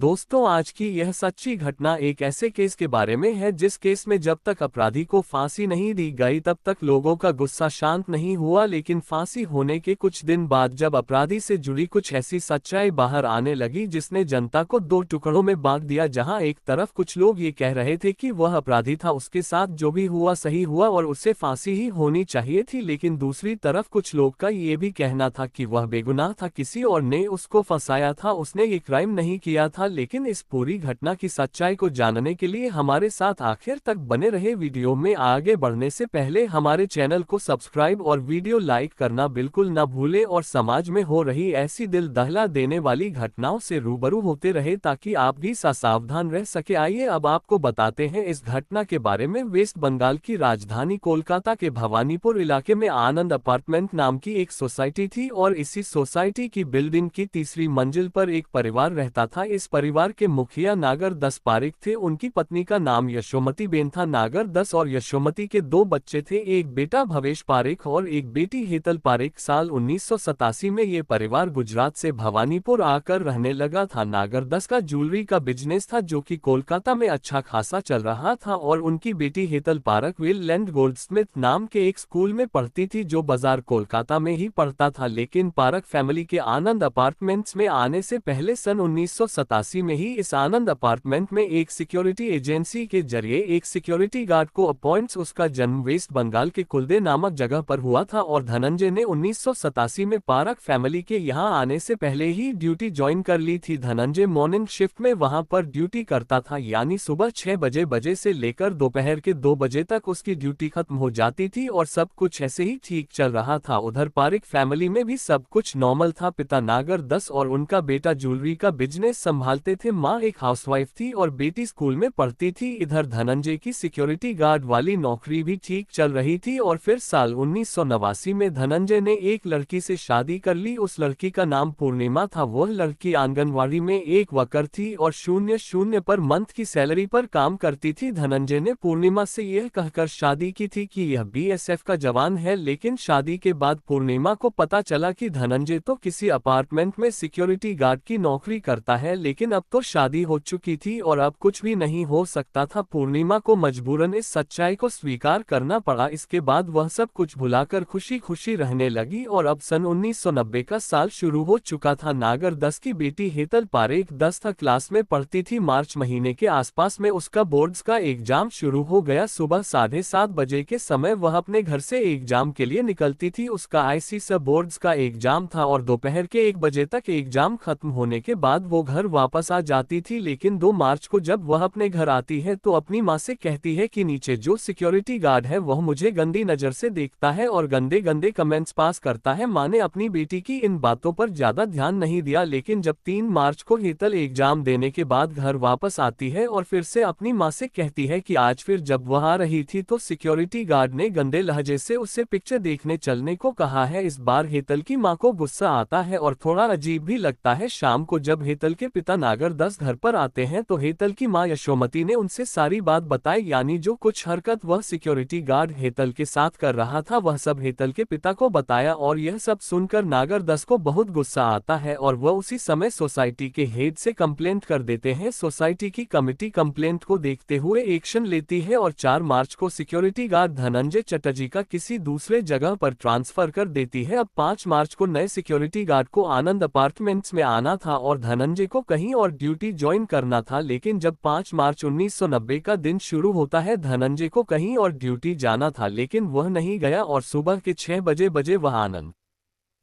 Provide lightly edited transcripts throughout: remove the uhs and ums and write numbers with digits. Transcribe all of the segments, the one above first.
दोस्तों, आज की यह सच्ची घटना एक ऐसे केस के बारे में है जिस केस में जब तक अपराधी को फांसी नहीं दी गई तब तक लोगों का गुस्सा शांत नहीं हुआ। लेकिन फांसी होने के कुछ दिन बाद जब अपराधी से जुड़ी कुछ ऐसी सच्चाई बाहर आने लगी जिसने जनता को दो टुकड़ों में बांट दिया। जहां एक तरफ कुछ लोग ये कह रहे थे कि वह अपराधी था, उसके साथ जो भी हुआ सही हुआ और उसे फांसी ही होनी चाहिए थी, लेकिन दूसरी तरफ कुछ लोग का ये भी कहना था कि वह बेगुनाह था, किसी और ने उसको फंसाया था, उसने ये क्राइम नहीं किया था। लेकिन इस पूरी घटना की सच्चाई को जानने के लिए हमारे साथ आखिर तक बने रहे। वीडियो में आगे बढ़ने से पहले हमारे चैनल को सब्सक्राइब और वीडियो लाइक करना बिल्कुल न भूलें और समाज में हो रही ऐसी दिल दहला देने वाली घटनाओं से रूबरू होते रहे ताकि आप भी सावधान रह सके। आइए अब आपको बताते हैं इस घटना के बारे में। वेस्ट बंगाल की राजधानी कोलकाता के भवानीपुर इलाके में आनंद अपार्टमेंट नाम की एक सोसाइटी थी और इसी सोसाइटी की बिल्डिंग की तीसरी मंजिल पर एक परिवार रहता था। इस परिवार के मुखिया नागर दस पारेख थे। उनकी पत्नी का नाम यशोमती बेन था। नागर दस और यशोमती के दो बच्चे थे, एक बेटा भवेश पारेख और एक बेटी हेतल पारेख। साल 1987 में ये परिवार गुजरात से भवानीपुर आकर रहने लगा था। नागर दस का ज्वेलरी का बिजनेस था जो कि कोलकाता में अच्छा खासा चल रहा था और उनकी बेटी Hetal Parekh will and Goldsmith नाम के एक स्कूल में पढ़ती थी जो बाजार कोलकाता में ही पढ़ता था। लेकिन पारेख फैमिली के आनंद अपार्टमेंट्स में आने से पहले सन 1987 में ही इस आनंद अपार्टमेंट में एक सिक्योरिटी एजेंसी के जरिए एक सिक्योरिटी गार्ड को अपॉइंट्स। उसका जन्म वेस्ट बंगाल के कुलदे नामक जगह पर हुआ था और धनंजय ने 1987 में पारेख फैमिली के यहां आने से पहले ही ड्यूटी ज्वाइन कर ली थी। धनंजय मॉर्निंग शिफ्ट में वहां पर ड्यूटी करता था, यानी सुबह 6 बजे से लेकर दोपहर के 2 बजे तक उसकी ड्यूटी खत्म हो जाती थी और सब कुछ ऐसे ही ठीक चल रहा था। उधर पारेख फैमिली में भी सब कुछ नॉर्मल था। पिता नागर दस और उनका बेटा ज्वेलरी का बिजनेस संभालते थे, माँ एक हाउसवाइफ थी और बेटी स्कूल में पढ़ती थी। इधर धनंजय की सिक्योरिटी गार्ड वाली नौकरी भी ठीक चल रही थी और फिर साल 1989 में धनंजय ने एक लड़की से शादी कर ली। उस लड़की का नाम पूर्णिमा था। वह लड़की आंगनवाड़ी में एक वर्कर थी और 0 पर मंथ की सैलरी पर काम करती थी। धनंजय ने पूर्णिमा से यह कहकर शादी की थी कि यह बीएसएफ का जवान है, लेकिन शादी के बाद पूर्णिमा को पता चला कि धनंजय तो किसी अपार्टमेंट में सिक्योरिटी गार्ड की नौकरी करता है। लेकिन अब तो शादी हो चुकी थी और अब कुछ भी नहीं हो सकता था। पूर्णिमा को मजबूरन इस सच्चाई को स्वीकार करना पड़ा। इसके बाद वह सब कुछ भुलाकर खुशी खुशी रहने लगी और अब सन 1990 का साल शुरू हो चुका था। नागर दस की बेटी हेतल पारेख 10th क्लास में पढ़ती थी। मार्च महीने के आसपास में उसका बोर्ड्स का एग्जाम शुरू हो गया। सुबह 7:30 बजे के समय वह अपने घर से एग्जाम के लिए निकलती थी। उसका आईसीएसई बोर्ड्स का एग्जाम था और दोपहर के 1 बजे तक एग्जाम खत्म होने के बाद वो घर वापस आ जाती थी। लेकिन 2 मार्च को जब वह अपने घर आती है तो अपनी माँ से कहती है कि नीचे जो सिक्योरिटी गार्ड है वह मुझे गंदी नजर से देखता है और गंदे गंदे कमेंट्स पास करता है। माँ ने अपनी बेटी की इन बातों पर ज्यादा ध्यान नहीं दिया, लेकिन जब 3 मार्च को हेतल एग्जाम देने के बाद घर वापस आती है और फिर से अपनी माँ से कहती है कि आज फिर जब वह आ रही थी तो सिक्योरिटी गार्ड ने गंदे लहजे से उससे पिक्चर देखने चलने को कहा है। इस बार हेतल की माँ को गुस्सा आता है और थोड़ा अजीब भी लगता है। शाम को जब हेतल के पिता नागर दस घर पर आते हैं तो हेतल की माँ यशोमती ने उनसे सारी बात बताई, यानी जो कुछ हरकत वह सिक्योरिटी गार्ड हेतल के साथ कर रहा था वह सब हेतल के पिता को बताया। और यह सब सुनकर नागर दस को बहुत गुस्सा आता है और वह उसी समय सोसाइटी के हेड से कंप्लेंट कर देते हैं। सोसाइटी की कमेटी कंप्लेंट को देखते हुए एक्शन लेती है और 4 मार्च को सिक्योरिटी गार्ड धनंजय चटर्जी का किसी दूसरे जगह पर ट्रांसफर कर देती है। अब 5 मार्च को नए सिक्योरिटी गार्ड को आनंद अपार्टमेंट्स में आना था और धनंजय को कहीं और ड्यूटी ज्वाइन करना था। लेकिन जब 5 मार्च 1990 का दिन शुरू होता है धनंजय को कहीं और ड्यूटी जाना था, लेकिन वह नहीं गया और सुबह के 6 बजे वह आनंद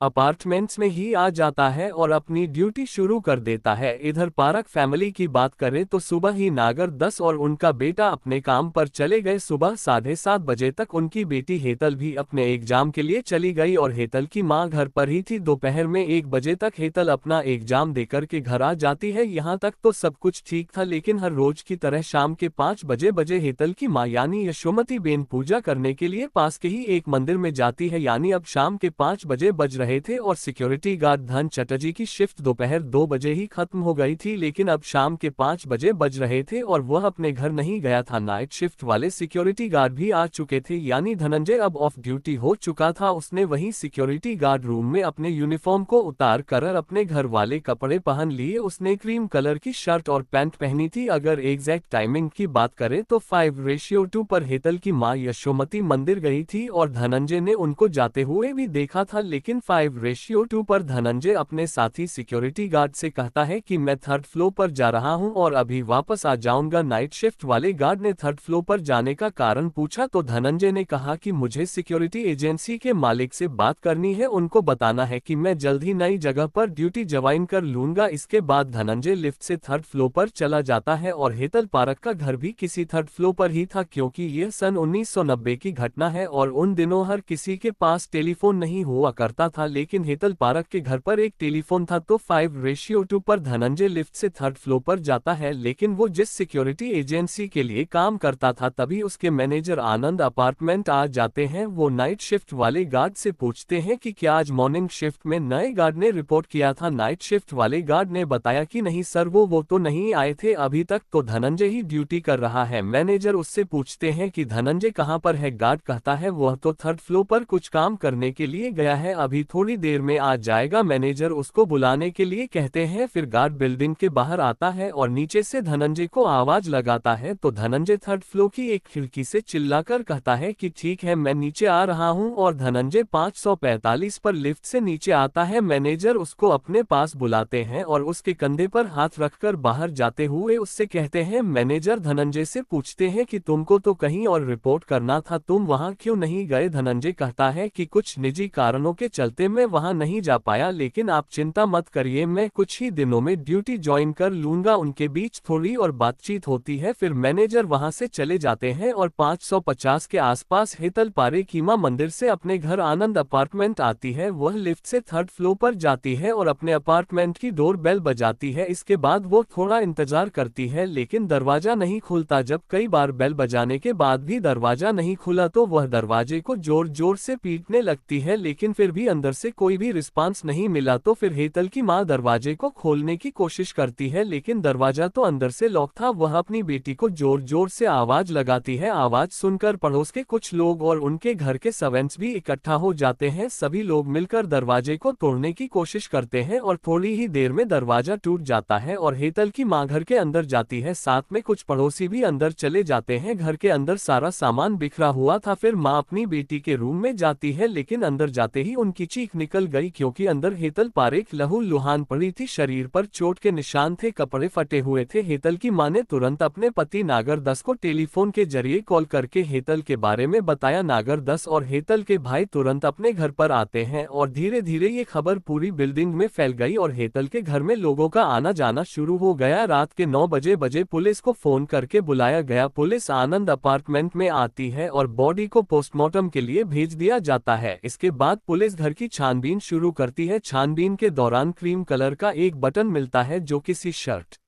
अपार्टमेंट्स में ही आ जाता है और अपनी ड्यूटी शुरू कर देता है। इधर पारेख फैमिली की बात करें तो सुबह ही नागर दस और उनका बेटा अपने काम पर चले गए। सुबह 7:30 बजे तक उनकी बेटी हेतल भी अपने एग्जाम के लिए चली गई और हेतल की मां घर पर ही थी। दोपहर में 1 बजे तक हेतल अपना एग्जाम देकर के घर आ जाती है। यहाँ तक तो सब कुछ ठीक था, लेकिन हर रोज की तरह शाम के 5 बजे हेतल की माँ यानी यशोमती बेन पूजा करने के लिए पास के ही एक मंदिर में जाती है। यानी अब शाम के 5 बज रहे रहे थे और सिक्योरिटी गार्ड धन चटर्जी की शिफ्ट दोपहर 2 बजे ही खत्म हो गई थी, लेकिन अब शाम के 5 बजे बज रहे थे और वह अपने घर नहीं गया था। नाइट शिफ्ट वाले सिक्योरिटी गार्ड भी आ चुके थे, यानी धनंजय अब ऑफ ड्यूटी हो चुका था। उसने वहीं सिक्योरिटी गार्ड रूम में अपने यूनिफॉर्म को उतार कर अपने घर वाले कपड़े पहन लिए। उसने क्रीम कलर की शर्ट और पैंट पहनी थी। अगर एग्जैक्ट टाइमिंग की बात करें तो 5:2 पर हेतल की मां यशोमती मंदिर गई थी और धनंजय ने उनको जाते हुए भी देखा था, लेकिन 5:2 पर धनंजय अपने साथी सिक्योरिटी गार्ड से कहता है कि मैं 3rd फ्लोर पर जा रहा हूं और अभी वापस आ जाऊंगा। नाइट शिफ्ट वाले गार्ड ने 3rd फ्लोर पर जाने का कारण पूछा तो धनंजय ने कहा कि मुझे सिक्योरिटी एजेंसी के मालिक से बात करनी है, उनको बताना है कि मैं जल्द ही नई जगह पर ड्यूटी ज्वाइन कर लूंगा। इसके बाद धनंजय लिफ्ट से 3rd फ्लोर पर चला जाता है और हेतल पारक का घर भी किसी 3rd फ्लोर पर ही था, क्योंकि यह सन 1990 की घटना है और उन दिनों हर किसी के पास टेलीफोन नहीं हुआ करता था, लेकिन हेतल पारक के घर पर एक टेलीफोन था। तो 5:2 पर धनंजय लिफ्ट से 3rd फ्लोर पर जाता है, लेकिन वो जिस सिक्योरिटी एजेंसी के लिए काम करता था तभी उसके मैनेजर आनंद अपार्टमेंट आ जाते हैं। वो नाइट शिफ्ट वाले गार्ड से पूछते हैं कि क्या आज मॉर्निंग शिफ्ट में नए गार्ड ने रिपोर्ट किया था। नाइट शिफ्ट वाले गार्ड ने बताया कि नहीं सर, वो तो नहीं आए थे अभी तक, तो धनंजय ही ड्यूटी कर रहा है। मैनेजर उससे पूछते हैं कि धनंजय कहां पर है। गार्ड कहता है वह तो 3rd फ्लोर पर कुछ काम करने के लिए गया है, अभी थोड़ी देर में आ जाएगा। मैनेजर उसको बुलाने के लिए कहते हैं। फिर गार्ड बिल्डिंग के बाहर आता है और नीचे से धनंजय को आवाज लगाता है, तो धनंजय 3rd फ्लोर की एक खिड़की से चिल्लाकर कहता है कि ठीक है मैं नीचे आ रहा हूं और धनंजय 545 पर लिफ्ट से नीचे आता है। मैनेजर उसको अपने पास बुलाते हैं और उसके कंधे पर हाथ रखकर बाहर जाते हुए उससे कहते हैं। मैनेजर धनंजय से पूछते हैं कि तुमको तो कहीं और रिपोर्ट करना था, तुम वहां क्यों नहीं गए। धनंजय कहता है कि कुछ निजी कारणों के चलते मैं वहां नहीं जा पाया, लेकिन आप चिंता मत करिए, मैं कुछ ही दिनों में ड्यूटी ज्वाइन कर लूंगा। उनके बीच थोड़ी और बातचीत होती है, फिर मैनेजर वहां से चले जाते हैं और 550 के आसपास हेतल पारे की मां मंदिर से अपने घर आनंद अपार्टमेंट आती है। वह लिफ्ट से 3rd फ्लोर पर जाती है और अपने अपार्टमेंट की डोर बेल बजाती है। इसके बाद वो थोड़ा इंतजार करती है, लेकिन दरवाजा नहीं खुलता। जब कई बार बेल बजाने के बाद भी दरवाजा नहीं खुला तो वह दरवाजे को जोर जोर से पीटने लगती है, लेकिन फिर भी अंदर से कोई भी रिस्पांस नहीं मिला। तो फिर हेतल की मां दरवाजे को खोलने की कोशिश करती है, लेकिन दरवाजा तो अंदर से लॉक था। वह अपनी बेटी को जोर जोर से आवाज लगाती है। आवाज सुनकर पड़ोस के कुछ लोग और उनके घर के सर्वेंट्स भी इकट्ठा हो जाते हैं। सभी लोग मिलकर दरवाजे को तोड़ने की कोशिश करते हैं और थोड़ी ही देर में दरवाजा टूट जाता है और हेतल की मां घर के अंदर जाती है। साथ में कुछ पड़ोसी भी अंदर चले जाते हैं। घर के अंदर सारा सामान बिखरा हुआ था। फिर मां अपनी बेटी के रूम में जाती है, लेकिन अंदर जाते ही उनकी चीख निकल गई, क्योंकि अंदर हेतल पारेख लहू लुहान पड़ी थी। शरीर पर चोट के निशान थे, कपड़े फटे हुए थे। हेतल की मां ने तुरंत अपने पति नागर दस को टेलीफोन के जरिए कॉल करके हेतल के बारे में बताया। नागर दस और हेतल के भाई तुरंत अपने घर पर आते हैं और धीरे धीरे ये खबर पूरी बिल्डिंग में फैल गई और हेतल के घर में लोगों का आना जाना शुरू हो गया। रात के 9 बजे पुलिस को फोन करके बुलाया गया। पुलिस आनंद अपार्टमेंट में आती है और बॉडी को पोस्टमार्टम के लिए भेज दिया जाता है। इसके बाद पुलिस घर की छानबीन शुरू करती है। छानबीन के दौरान क्रीम कलर का एक बटन मिलता है जो किसी शर्ट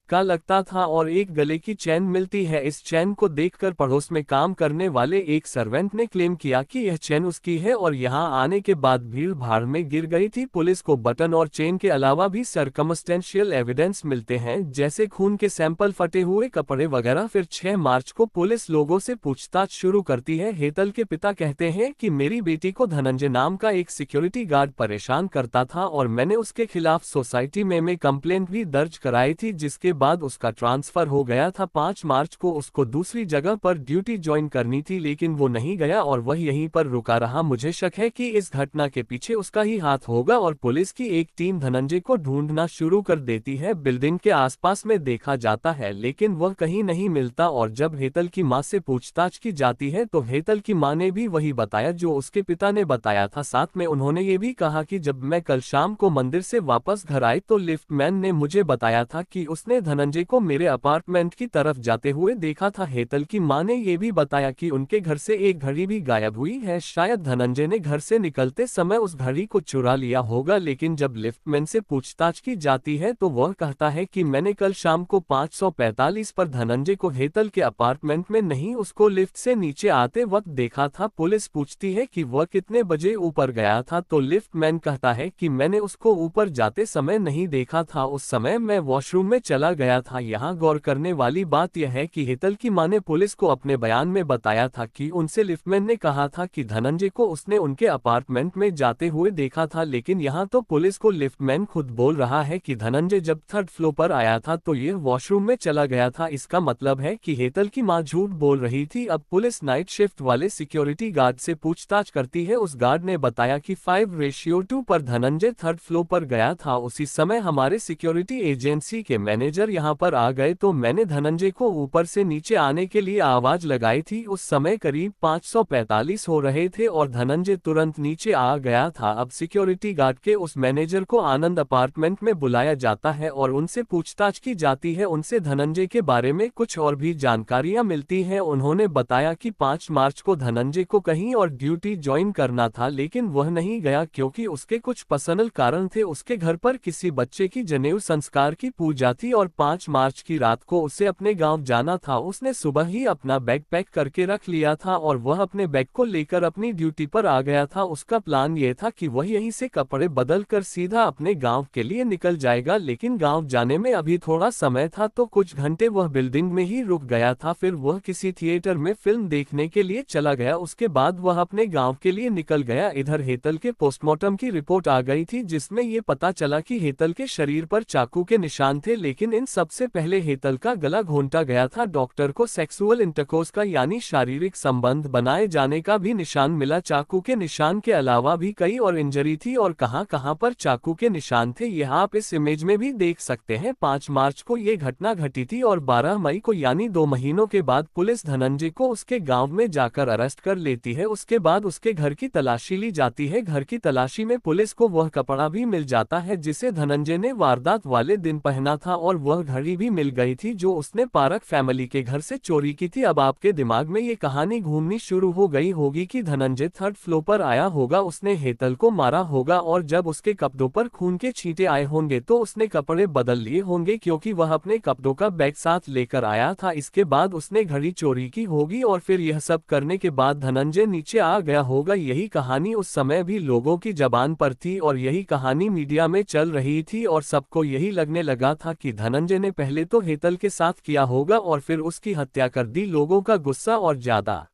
का लगता था और एक गले की चैन मिलती है। इस चैन को देखकर पड़ोस में काम करने वाले एक सर्वेंट ने क्लेम किया कि यह चैन उसकी है और यहां आने के बाद भीड़ भाड़ में गिर गई थी। पुलिस को बटन और चेन के अलावा भी सर्कमस्टेंशियल एविडेंस मिलते हैं, जैसे खून के सैंपल, फटे हुए कपड़े वगैरह। फिर 6 मार्च को पुलिस लोगों से पूछताछ शुरू करती है। हेतल के पिता कहते हैं कि मेरी बेटी को धनंजय नाम का एक सिक्योरिटी गार्ड परेशान करता था और मैंने उसके खिलाफ सोसाइटी में कंप्लेंट भी दर्ज कराई थी, जिसके बाद उसका ट्रांसफर हो गया था। 5 मार्च को उसको दूसरी जगह पर ड्यूटी ज्वाइन करनी थी, लेकिन वो नहीं गया और वह यहीं पर रुका रहा। मुझे शक है कि इस घटना के पीछे उसका ही हाथ होगा और पुलिस की एक टीम धनंजय को ढूंढना शुरू कर देती है। बिल्डिंग के आसपास में देखा जाता है, लेकिन वह कहीं नहीं मिलता और जब हेतल की मां से पूछताछ की जाती है तो हेतल की मां ने भी वही बताया जो उसके पिता ने बताया था। साथ में उन्होंने ये भी कहा कि जब मैं कल शाम को मंदिर से वापस घर आई तो लिफ्टमैन ने मुझे बताया था कि उसने धनंजय को मेरे अपार्टमेंट की तरफ जाते हुए देखा था। हेतल की मां ने यह भी बताया कि उनके घर से एक घड़ी भी गायब हुई है। शायद धनंजय ने घर से निकलते समय उस घड़ी को चुरा लिया होगा, लेकिन जब लिफ्टमैन से पूछताछ की जाती है तो वह कहता है कि मैंने कल शाम को 545 पर धनंजय को हेतल के अपार्टमेंट में नहीं, उसको लिफ्ट से नीचे आते वक्त देखा था। पुलिस पूछती है कि वह कितने बजे ऊपर गया था तो लिफ्टमैन कहता है कि मैंने उसको ऊपर जाते समय नहीं देखा था, उस समय मैं वॉशरूम में चला गया था। यहाँ गौर करने वाली बात यह है कि हेतल की मां ने पुलिस को अपने बयान में बताया था कि उनसे लिफ्टमैन ने कहा था कि धनंजय को उसने उनके अपार्टमेंट में जाते हुए देखा था, लेकिन यहाँ तो पुलिस को लिफ्टमैन खुद बोल रहा है कि धनंजय जब थर्ड फ्लोर पर आया था तो यह वॉशरूम में चला गया था। इसका मतलब है कि हेतल की मां झूठ बोल रही थी। अब पुलिस नाइट शिफ्ट वाले सिक्योरिटी गार्ड से पूछताछ करती है। उस गार्ड ने बताया कि 5:2 पर धनंजय थर्ड फ्लोर पर गया था। उसी समय हमारे सिक्योरिटी एजेंसी के मैनेजर यहाँ पर आ गए तो मैंने धनंजय को ऊपर से नीचे आने के लिए आवाज लगाई थी। उस समय करीब 545 हो रहे थे और धनंजय तुरंत नीचे आ गया था। अब सिक्योरिटी गार्ड के उस मैनेजर को आनंद अपार्टमेंट में बुलाया जाता है और उनसे पूछताछ की जाती है। उनसे धनंजय के बारे में कुछ और भी जानकारियां मिलती हैं। उन्होंने बताया कि 5 मार्च को धनंजय को कहीं और ड्यूटी ज्वाइन करना था, लेकिन वह नहीं गया क्योंकि उसके कुछ पर्सनल कारण थे। उसके घर पर किसी बच्चे की जनेऊ संस्कार की पूजा थी और 5 मार्च की रात को उसे अपने गांव जाना था। उसने सुबह ही अपना बैग पैक करके रख लिया था और वह अपने बैग को लेकर अपनी ड्यूटी पर आ गया था। उसका प्लान ये था कि वह यहीं से कपड़े बदल कर सीधा अपने गांव के लिए निकल जाएगा, लेकिन गांव जाने में अभी थोड़ा समय था तो कुछ घंटे वह बिल्डिंग में ही रुक गया था। फिर वह किसी थिएटर में फिल्म देखने के लिए चला गया। उसके बाद वह अपने गांव के लिए निकल गया। इधर हेतल के पोस्टमार्टम की रिपोर्ट आ गई थी जिसमें ये पता चला कि हेतल के शरीर पर चाकू के निशान थे, लेकिन इन सबसे पहले हेतल का गला घोंटा गया था। डॉक्टर को सेक्सुअल इंटरकोर्स का यानी शारीरिक संबंध बनाए जाने का भी निशान मिला। चाकू के निशान के अलावा भी कई और इंजरी थी और कहां-कहां पर चाकू के निशान थे यह आप इस इमेज में भी देख सकते हैं। 5 मार्च को ये घटना घटी थी और 12 मई को यानी 2 महीनों के बाद पुलिस धनंजय को उसके गांव में जाकर अरेस्ट कर लेती है। उसके बाद उसके घर की तलाशी ली जाती है। घर की तलाशी में पुलिस को वह कपड़ा भी मिल जाता है जिसे धनंजय ने वारदात वाले दिन पहना था और वह घड़ी भी मिल गई थी जो उसने पारक फैमिली के घर से चोरी की थी। अब आपके दिमाग में ये कहानी घूमनी शुरू हो गई होगी कि धनंजय थर्ड फ्लोर पर आया होगा, उसने हेतल को मारा होगा और जब उसके कपड़ों पर खून के छींटे आए होंगे तो उसने कपड़े बदल लिए होंगे क्योंकि वह अपने कपड़ों का बैग साथ लेकर आया था। इसके बाद उसने घड़ी चोरी की होगी और फिर यह सब करने के बाद धनंजय नीचे आ गया होगा। यही कहानी उस समय भी लोगों की जबान पर थी और यही कहानी मीडिया में चल रही थी और सबको यही लगने लगा था कि धनंजय ने पहले तो हेतल के साथ किया होगा और फिर उसकी हत्या कर दी। लोगों का गुस्सा और ज्यादा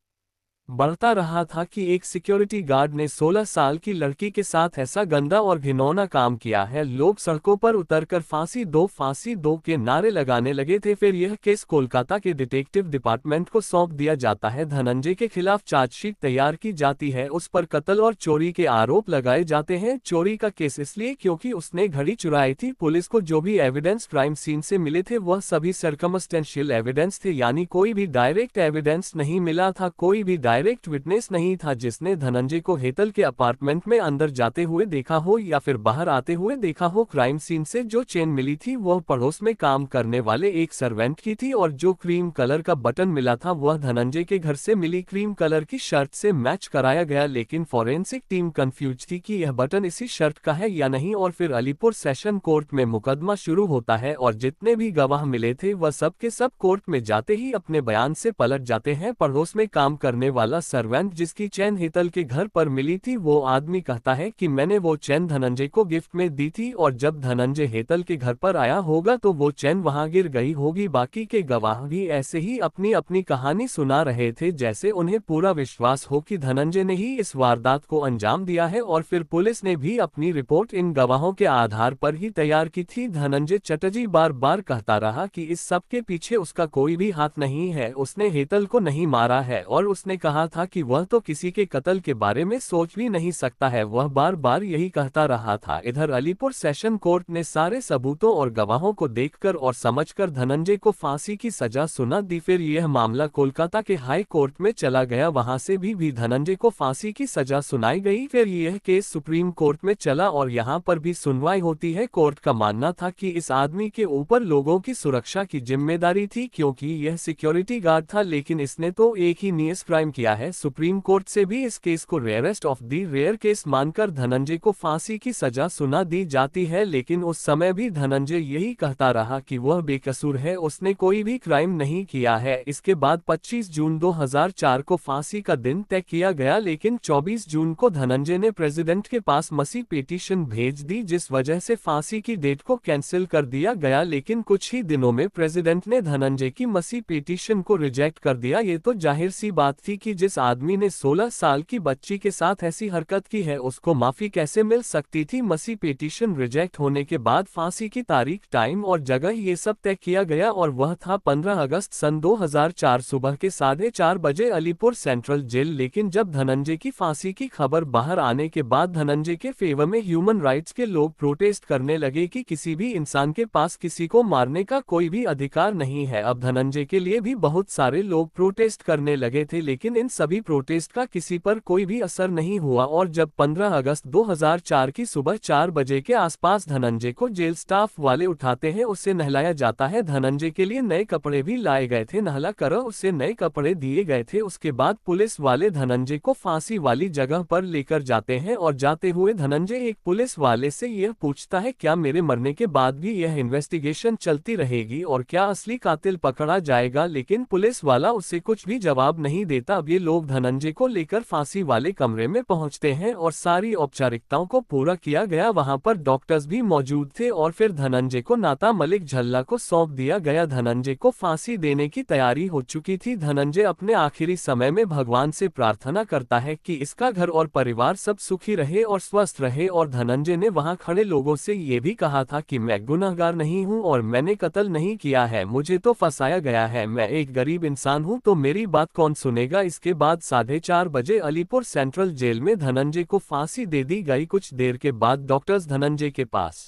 बढ़ता रहा था कि एक सिक्योरिटी गार्ड ने 16 साल की लड़की के साथ ऐसा गंदा और घिनौना काम किया है। लोग सड़कों पर उतरकर फांसी दो के नारे लगाने लगे थे। फिर यह केस कोलकाता के डिटेक्टिव डिपार्टमेंट को सौंप दिया जाता है। धनंजय के खिलाफ चार्जशीट तैयार की जाती है। उस पर कत्ल और चोरी के आरोप लगाए जाते हैं। चोरी का केस इसलिए क्योंकि उसने घड़ी चुराई थी। पुलिस को जो भी एविडेंस क्राइम सीन से मिले थे वह सभी सर्कमस्टेंशियल एविडेंस थे, यानी कोई भी डायरेक्ट एविडेंस नहीं मिला था। कोई भी डायरेक्ट विटनेस नहीं था जिसने धनंजय को हेतल के अपार्टमेंट में अंदर जाते हुए देखा हो या फिर बाहर आते हुए देखा हो। क्राइम सीन से जो चेन मिली थी वह पड़ोस में काम करने वाले एक सर्वेंट की थी और जो क्रीम कलर का बटन मिला था वह धनंजय के घर से मिली क्रीम कलर की शर्ट से मैच कराया गया, लेकिन फॉरेंसिक टीम कंफ्यूज थी कि यह बटन इसी शर्ट का है या नहीं। और फिर अलीपुर सेशन कोर्ट में मुकदमा शुरू होता है और जितने भी गवाह मिले थे वह सब के सब कोर्ट में जाते ही अपने बयान से पलट जाते हैं। पड़ोस में काम करने वाला सर्वेंट जिसकी चैन हेतल के घर पर मिली थी वो आदमी कहता है कि मैंने वो चैन धनंजय को गिफ्ट में दी थी और जब धनंजय हेतल के घर पर आया होगा तो वो चैन वहां गिर गई होगी। बाकी के गवाह भी ऐसे ही अपनी अपनी कहानी सुना रहे थे जैसे उन्हें पूरा विश्वास हो कि धनंजय ने ही इस वारदात को अंजाम दिया है और फिर पुलिस ने भी अपनी रिपोर्ट इन गवाहों के आधार पर ही तैयार की थी। धनंजय चटर्जी बार बार कहता रहा कि इस सब के पीछे उसका कोई भी हाथ नहीं है, उसने हेतल को नहीं मारा है और उसने कहा कहा था कि वह तो किसी के कत्ल के बारे में सोच भी नहीं सकता है, वह बार बार यही कहता रहा था। इधर अलीपुर सेशन कोर्ट ने सारे सबूतों और गवाहों को देखकर और समझकर धनंजय को फांसी की सजा सुना दी। फिर यह मामला कोलकाता के हाई कोर्ट में चला गया, वहां से भी धनंजय को फांसी की सजा सुनाई गई। फिर यह केस सुप्रीम कोर्ट में चला और यहाँ पर भी सुनवाई होती है। कोर्ट का मानना था कि इस आदमी के ऊपर लोगों की सुरक्षा की जिम्मेदारी थी क्योंकि यह सिक्योरिटी गार्ड था, लेकिन इसने तो एक ही नियस क्राइम किया है। सुप्रीम कोर्ट से भी इस केस को rarest of the rare case मानकर धनंजय को फांसी की सजा सुना दी जाती है, लेकिन उस समय भी धनंजय यही कहता रहा कि वह बेकसूर है, उसने कोई भी क्राइम नहीं किया है। इसके बाद 25 जून 2004 को फांसी का दिन तय किया गया, लेकिन 24 जून को धनंजय ने प्रेसिडेंट के पास मसी पिटीशन भेज दी, जिस वजह से फांसी की डेट को कैंसिल कर दिया गया। लेकिन कुछ ही दिनों में प्रेसिडेंट ने धनंजय की मसी पिटीशन को रिजेक्ट कर दिया। ये तो जाहिर सी बात थी कि जिस आदमी ने 16 साल की बच्ची के साथ ऐसी हरकत की है उसको माफी कैसे मिल सकती थी। मसी पिटीशन रिजेक्ट होने के बाद फांसी की तारीख, टाइम और जगह ये सब तय किया गया और वह था 15 अगस्त सन 2004 सुबह के 4:30 बजे अलीपुर सेंट्रल जेल। लेकिन जब धनंजय की फांसी की खबर बाहर आने के बाद धनंजय के फेवर में ह्यूमन राइट्स के लोग प्रोटेस्ट करने लगे कि किसी भी इंसान के पास किसी को मारने का कोई भी अधिकार नहीं है। अब धनंजय के लिए भी बहुत सारे लोग प्रोटेस्ट करने लगे थे, लेकिन इन सभी प्रोटेस्ट का किसी पर कोई भी असर नहीं हुआ और जब 15 अगस्त 2004 की सुबह 4 बजे के आसपास धनंजय को जेल स्टाफ वाले उठाते हैं, उसे नहलाया जाता है। धनंजय के लिए नए कपड़े भी लाए गए थे, नहला कर उसे नए कपड़े दिए गए थे। उसके बाद पुलिस वाले धनंजय को फांसी वाली जगह पर लेकर जाते हैं और जाते हुए धनंजय एक पुलिस वाले से यह पूछता है, क्या मेरे मरने के बाद भी यह इन्वेस्टिगेशन चलती रहेगी और क्या असली कातिल पकड़ा जाएगा? लेकिन पुलिस वाला उसे कुछ भी जवाब नहीं देता। अब ये लोग धनंजय को लेकर फांसी वाले कमरे में पहुंचते हैं और सारी औपचारिकताओं को पूरा किया गया। वहां पर डॉक्टर्स भी मौजूद थे और फिर धनंजय को नाता मलिक झल्ला को सौंप दिया गया। धनंजय को फांसी देने की तैयारी हो चुकी थी। धनंजय अपने आखिरी समय में भगवान से प्रार्थना करता है कि इसका घर और परिवार सब सुखी रहे और स्वस्थ रहे। और धनंजय ने वहां खड़े लोगों से ये भी कहा था कि मैं गुनहगार नहीं हूं और मैंने कत्ल नहीं किया है, मुझे तो फंसाया गया है, मैं एक गरीब इंसान हूं, तो मेरी बात कौन सुनेगा। इसके बाद 4:30 बजे अलीपुर सेंट्रल जेल में धनंजय को फांसी दे दी गई। कुछ देर के बाद डॉक्टर्स धनंजय के पास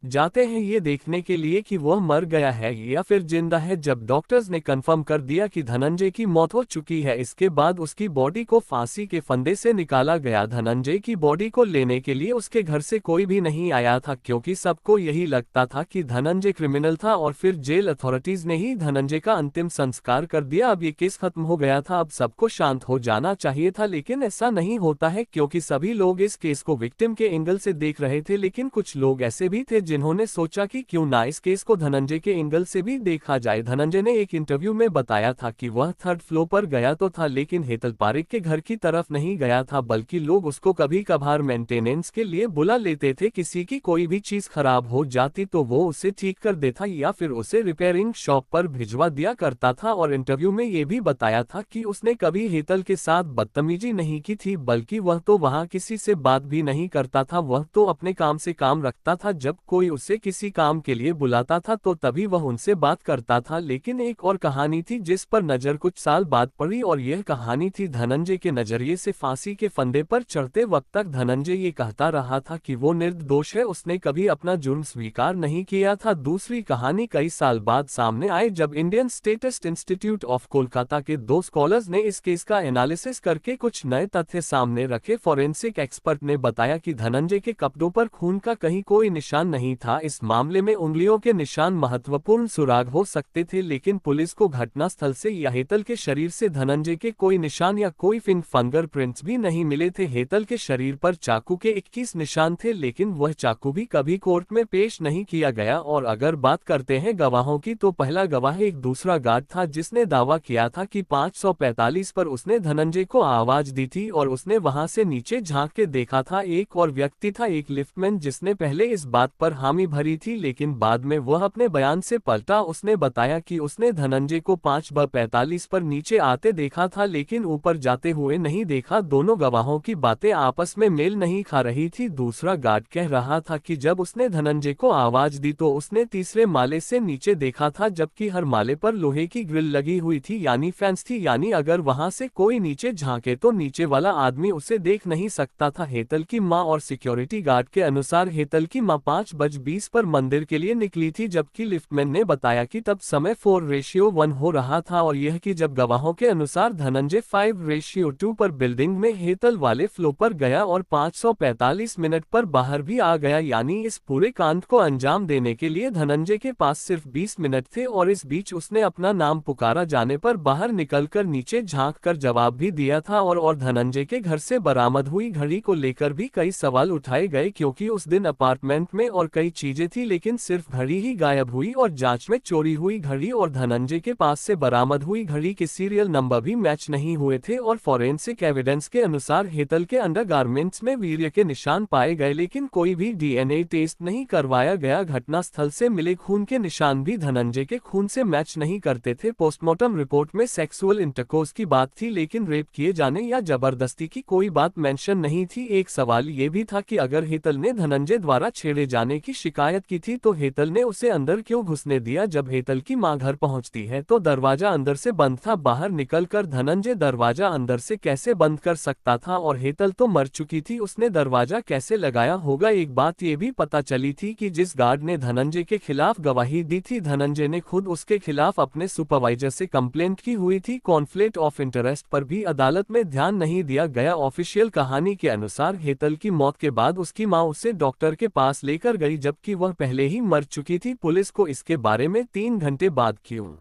जाते हैं ये देखने के लिए कि वह मर गया है या फिर जिंदा है। जब डॉक्टर्स ने कंफर्म कर दिया कि धनंजय की मौत हो चुकी है, इसके बाद उसकी बॉडी को फांसी के फंदे से निकाला गया। धनंजय की बॉडी को लेने के लिए उसके घर से कोई भी नहीं आया था क्योंकि सबको यही लगता था कि धनंजय क्रिमिनल था और फिर जेल अथॉरिटीज ने ही धनंजय का अंतिम संस्कार कर दिया। अब ये केस खत्म हो गया था, अब सबको शांत हो जाना चाहिए था, लेकिन ऐसा नहीं होता है क्योंकि सभी लोग इस केस को विक्टिम के एंगल से देख रहे थे। लेकिन कुछ लोग ऐसे भी थे जिन्होंने सोचा कि क्यों ना इस केस को धनंजय के एंगल से भी देखा जाए। धनंजय ने एक इंटरव्यू में बताया था कि वह 3rd फ्लोर पर गया तो था, लेकिन हेतल पारेख के घर की तरफ नहीं गया था, बल्कि लोग उसको कभी कभार मेंटेनेंस के लिए बुला लेते थे। किसी की कोई भी चीज खराब हो जाती तो वो उसे ठीक कर देता या फिर उसे रिपेयरिंग शॉप पर भिजवा दिया करता था। और इंटरव्यू में ये भी बताया था कि उसने कभी हेतल के साथ बदतमीजी नहीं की थी, बल्कि वह तो वहां किसी से बात भी नहीं करता था, वह तो अपने काम से काम रखता था। जब कोई उसे किसी काम के लिए बुलाता था तो तभी वह उनसे बात करता था। लेकिन एक और कहानी थी जिस पर नजर कुछ साल बाद पड़ी और यह कहानी थी धनंजय के नजरिए से। फांसी के फंदे पर चढ़ते वक्त तक धनंजय ये कहता रहा था कि वो निर्दोष है, उसने कभी अपना जुर्म स्वीकार नहीं किया था। दूसरी कहानी कई साल बाद सामने आई जब इंडियन स्टेटिस्ट इंस्टीट्यूट ऑफ कोलकाता के 2 स्कॉलर्स ने इस केस का एनालिसिस करके कुछ नए तथ्य सामने रखे। फॉरेंसिक एक्सपर्ट ने बताया कि धनंजय के कपड़ों पर खून का कहीं कोई निशान नहीं था। इस मामले में उंगलियों के निशान महत्वपूर्ण सुराग हो सकते थे, लेकिन पुलिस को घटनास्थल से या हेतल के शरीर से धनंजय के कोई निशान या कोई फिंगरप्रिंट्स भी नहीं मिले थे। हेतल के शरीर पर चाकू के 21 निशान थे, लेकिन वह चाकू भी कभी कोर्ट में पेश नहीं किया गया। और अगर बात करते हैं गवाहों की, तो पहला गवाह एक दूसरा गार्ड था जिसने दावा किया था कि 545 पर उसने धनंजय को आवाज दी थी और उसने वहां से नीचे झांक के देखा था। एक और व्यक्ति था, एक लिफ्टमैन, जिसने पहले इस बात पर हामी भरी थी, लेकिन बाद में वह अपने बयान से पलटा। उसने बताया कि उसने धनंजय को 5:45 पर नीचे आते देखा था, लेकिन ऊपर जाते हुए नहीं देखा। दोनों गवाहों की बातें आपस में मेल नहीं खा रही थी। दूसरा गार्ड कह रहा था कि जब उसने धनंजय को आवाज दी तो उसने तीसरे माले से नीचे देखा था, जबकि हर माले पर लोहे की ग्रिल लगी हुई थी, यानी फैंस थी, यानी अगर वहां से कोई नीचे झांके तो नीचे वाला आदमी उसे देख नहीं सकता था। हेतल की मां और सिक्योरिटी गार्ड के अनुसार हेतल की मां 5:20 पर मंदिर के लिए निकली थी, जबकि लिफ्टमैन ने बताया कि तब समय 4:1 हो रहा था, और यह कि जब गवाहों के अनुसार धनंजय 5:2 पर बिल्डिंग में हेतल वाले फ्लोर पर गया और 5:45 मिनट पर बाहर भी आ गया, यानी इस पूरे कांड को अंजाम देने के लिए धनंजय के पास सिर्फ 20 मिनट थे। और इस बीच उसने अपना नाम पुकारा जाने पर बाहर निकलकर नीचे झांक कर जवाब भी दिया था। और धनंजय के घर से बरामद हुई घड़ी को लेकर भी कई सवाल उठाए गए, क्योंकि उस दिन अपार्टमेंट में और कई चीजें थी, लेकिन सिर्फ घड़ी ही गायब हुई। और जांच में चोरी हुई घड़ी और धनंजय के पास से बरामद हुई घड़ी के सीरियल नंबर भी मैच नहीं हुए थे। और फॉरेंसिक एविडेंस के अनुसार हेतल के अंडरगारमेंट्स में वीर्य के निशान पाए गए, लेकिन कोई भी डीएनए टेस्ट नहीं करवाया गया। घटनास्थल से मिले खून के निशान भी धनंजय के खून से मैच नहीं करते थे। पोस्टमार्टम रिपोर्ट में सेक्सुअल इंटरकोर्स की बात थी, लेकिन रेप किए जाने या जबरदस्ती की कोई बात मेंशन नहीं थी। एक सवाल ये भी था कि अगर हेतल ने धनंजय द्वारा छेड़े जाने की शिकायत की थी तो हेतल ने उसे अंदर क्यों घुसने दिया। जब हेतल की मां घर पहुंचती है तो दरवाजा अंदर से बंद था। बाहर निकलकर धनंजय दरवाजा अंदर से कैसे बंद कर सकता था, और हेतल तो मर चुकी थी, उसने दरवाजा कैसे लगाया होगा। एक बात ये भी पता चली थी कि जिस गार्ड ने धनंजय के खिलाफ गवाही दी थी, धनंजय ने खुद उसके खिलाफ अपने सुपरवाइजर से कंप्लेंट की हुई थी। कॉन्फ्लिक्ट ऑफ इंटरेस्ट पर भी अदालत में ध्यान नहीं दिया गया। ऑफिशियल कहानी के अनुसार हेतल की मौत के बाद उसकी मां उसे डॉक्टर के पास लेकर गई, जबकि वह पहले ही मर चुकी थी। पुलिस को इसके बारे में 3 घंटे बाद क्यों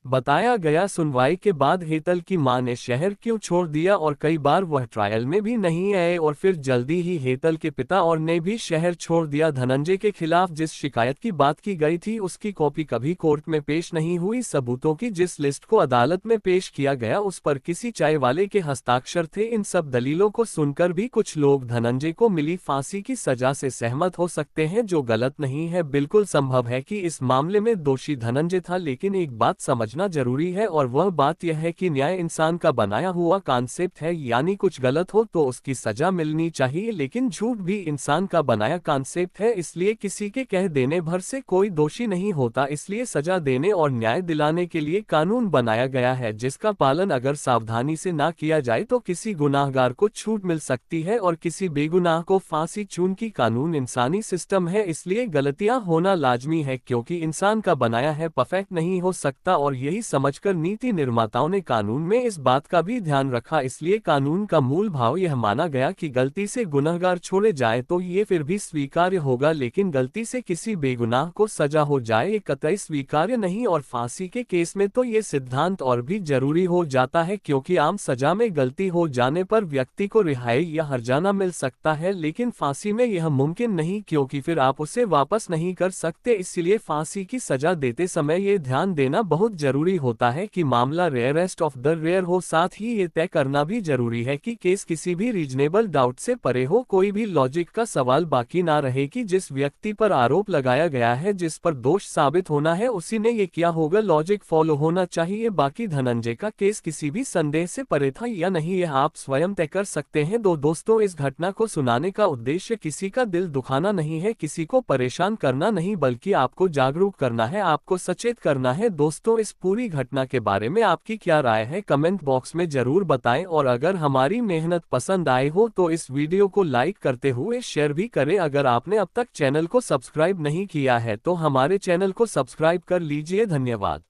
बताया गया। सुनवाई के बाद हेतल की मां ने शहर क्यों छोड़ दिया, और कई बार वह ट्रायल में भी नहीं आए, और फिर जल्दी ही हेतल के पिता और ने भी शहर छोड़ दिया। धनंजय के खिलाफ जिस शिकायत की बात की गई थी उसकी कॉपी कभी कोर्ट में पेश नहीं हुई। सबूतों की जिस लिस्ट को अदालत में पेश किया गया उस पर किसी चाय वाले के हस्ताक्षर थे। इन सब दलीलों को सुनकर भी कुछ लोग धनंजय को मिली फांसी की सजा से सहमत हो सकते हैं, जो गलत नहीं है। बिल्कुल संभव है कि इस मामले में दोषी धनंजय था, लेकिन एक बात समझना जरूरी है, और वह बात यह है कि न्याय इंसान का बनाया हुआ कॉन्सेप्ट है, यानी कुछ गलत हो तो उसकी सजा मिलनी चाहिए, लेकिन झूठ भी इंसान का बनाया कॉन्सेप्ट है। इसलिए किसी के कह देने भर से कोई दोषी नहीं होता। इसलिए सजा देने और न्याय दिलाने के लिए कानून बनाया गया है, जिसका पालन अगर सावधानी से ना किया जाए तो किसी गुनाहगार को छूट मिल सकती है और किसी बेगुनाह को फांसी। चूंकि कानून इंसानी सिस्टम है, इसलिए गलतियां होना लाजमी है, क्योंकि इंसान का बनाया है, परफेक्ट नहीं हो सकता। और यही समझकर नीति निर्माताओं ने कानून में इस बात का भी ध्यान रखा। इसलिए कानून का मूल भाव यह माना गया कि गलती से गुनहगार छोड़े जाए तो ये फिर भी स्वीकार्य होगा, लेकिन गलती से किसी बेगुनाह को सजा हो जाए ये कतई स्वीकार्य नहीं। और फांसी के केस में तो ये सिद्धांत और भी जरूरी हो जाता है, क्योंकि आम सजा में गलती हो जाने पर व्यक्ति को रिहाई या हर्जाना मिल सकता है, लेकिन फांसी में यह मुमकिन नहीं, क्योंकि फिर आप उसे वापस नहीं कर सकते। इसलिए फांसी की सजा देते समय ये ध्यान देना बहुत जरूरी होता है कि मामला रेयरेस्ट ऑफ द रेयर हो। साथ ही ये तय करना भी जरूरी है कि केस किसी भी रीजनेबल डाउट से परे हो, कोई भी लॉजिक का सवाल बाकी ना रहे कि जिस व्यक्ति पर आरोप लगाया गया है, जिस पर दोष साबित होना है, उसी ने ये किया होगा। लॉजिक फॉलो होना चाहिए। बाकी धनंजय का केस किसी भी संदेह से परे था या नहीं, यह आप स्वयं तय कर सकते हैं। दोस्तों, इस घटना को सुनाने का उद्देश्य किसी का दिल दुखाना नहीं है, किसी को परेशान करना नहीं, बल्कि आपको जागरूक करना है, आपको सचेत करना है। दोस्तों, इस पूरी घटना के बारे में आपकी क्या राय है, कमेंट बॉक्स में जरूर बताएं। और अगर हमारी मेहनत पसंद आई हो तो इस वीडियो को लाइक करते हुए शेयर भी करें। अगर आपने अब तक चैनल को सब्सक्राइब नहीं किया है तो हमारे चैनल को सब्सक्राइब कर लीजिए। धन्यवाद।